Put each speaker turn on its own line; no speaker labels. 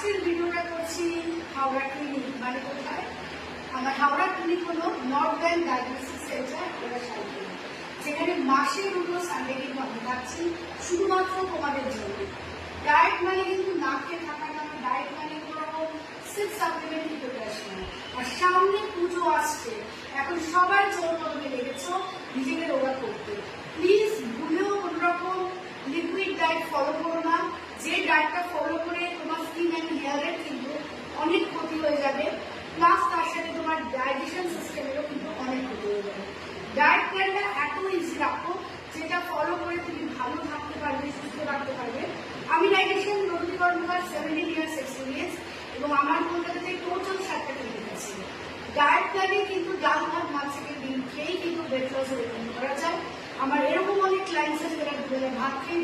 আজকের ভিডিওটা করছি হাওড়া ক্লিনিক, মানে কোথায়? আমার হাওড়া ক্লিনিক হলো নর্থ ব্যাংক ডায়াগনস্টিক সেন্টার, যেখানে মাসে 2 সানডে কিন্তু আমি থাকছি শুধুমাত্র তোমাদের জন্য। ডায়েট মানে কিন্তু না খেয়ে থাকা না, ডায়েট মানে কোনো রকম সিক্স সাপ্লিমেন্ট প্রিপারেশন। আর সামনে পুজো আসছে, এখন সবাই জোর কদমে লেগেছ নিজেকে রোগা করতে। প্লিজ ভুলেও কোনো রকম লিকুইড ডায়েট ফলো করো না। যে ডায়েটটা ফলো করে তোমার স্কিন অ্যান্ড হেয়ারের কিন্তু অনেক ক্ষতি হয়ে যাবে, প্লাস তার সাথে তোমার ডাইজেশন সিস্টেমেরও কিন্তু অনেক ক্ষতি হয়ে যাবে। ডায়েট প্ল্যানটা এত ইজি রাখো যেটা ফলো করে তুমি ভালো থাকতে পারবে, সুস্থ থাকতে পারবে। আমি ডাইটিশিয়ান রবি কর্মকার, 17 ইয়ার্স এক্সপিরিয়েন্স, এবং আমার কলকাতাতে টোটাল 7টা ক্লিনিক আছে। ডায়েট প্ল্যানে কিন্তু ডাল ভাত মাছ থেকে ডিম খেয়েই কিন্তু ওয়েট লস করা যায়। আমার এরকম অনেক ক্লায়েন্টস আছে যারা দুবেলা ভাত খেয়ে